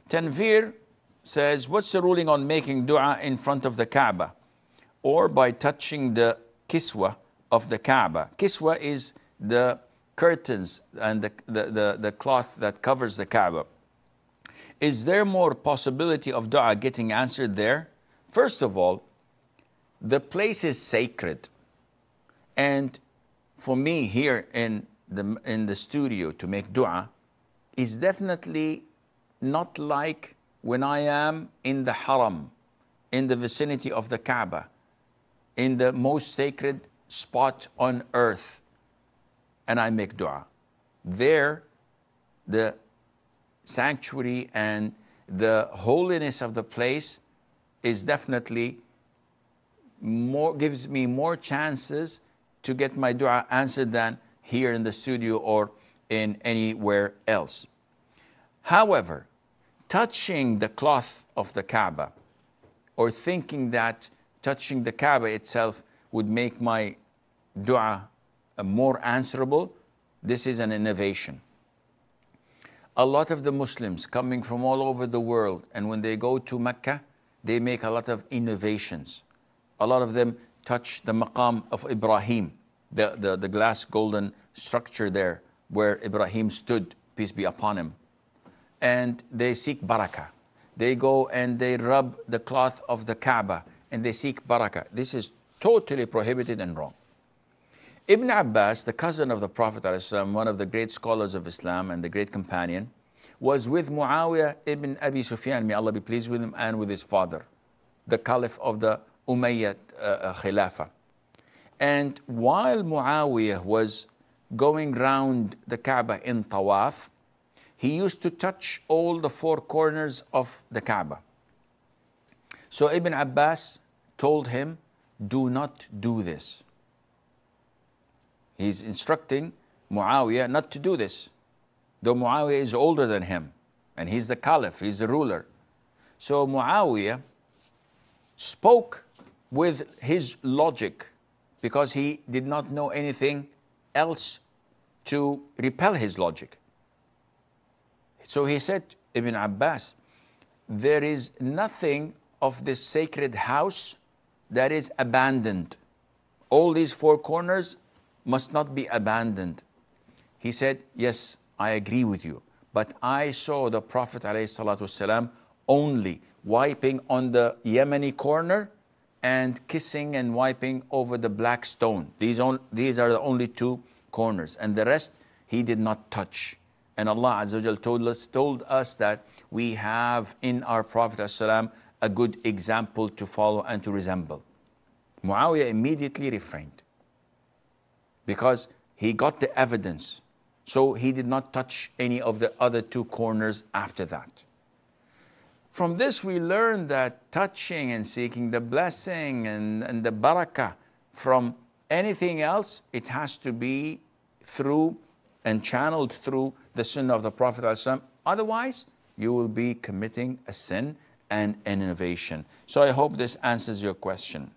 Tanveer says, what's the ruling on making dua in front of the Kaaba or by touching the Kiswah of the Kaaba? Kiswah is the curtains and the cloth that covers the Kaaba. Is there more possibility of dua getting answered there? First of all, the place is sacred. And for me here in the studio to make dua is definitely not like when I am in the haram, in the vicinity of the Kaaba, in the most sacred spot on earth, and I make dua. There, the sanctuary and the holiness of the place is definitely gives me more chances to get my dua answered than here in the studio or in anywhere else. However, touching the cloth of the Kaaba or thinking that touching the Kaaba itself would make my dua more answerable, this is an innovation. A lot of the Muslims coming from all over the world, and when they go to Mecca, they make a lot of innovations. A lot of them touch the Maqam of Ibrahim, the glass golden structure there where Ibrahim stood, peace be upon him. And they seek barakah. They go and they rub the cloth of the Kaaba and they seek barakah. This is totally prohibited and wrong. Ibn Abbas, the cousin of the Prophet ﷺ, one of the great scholars of Islam and the great companion, was with Muawiyah ibn Abi Sufyan, may Allah be pleased with him, and with his father, the Caliph of the Umayyad Khilafah. And while Muawiyah was going round the Kaaba in Tawaf, he used to touch all the four corners of the Kaaba. So Ibn Abbas told him, do not do this. He's instructing Muawiyah not to do this, though Muawiyah is older than him, and he's the Caliph, he's the ruler. So Muawiyah spoke with his logic because he did not know anything else to repel his logic. So he said, Ibn Abbas, there is nothing of this sacred house that is abandoned. All these four corners must not be abandoned. He said, yes, I agree with you, but I saw the Prophet ﷺ only wiping on the Yemeni corner and kissing and wiping over the black stone. These are the only two corners, and the rest he did not touch. And Allah Azza wa Jal told us that we have in our Prophet ﷺ a good example to follow and to resemble. Muawiyah immediately refrained because he got the evidence. So he did not touch any of the other two corners after that. From this we learn that touching and seeking the blessing and the barakah from anything else, it has to be through and channeled through the sunnah of the Prophet ﷺ. Otherwise, you will be committing a sin and an innovation. So I hope this answers your question.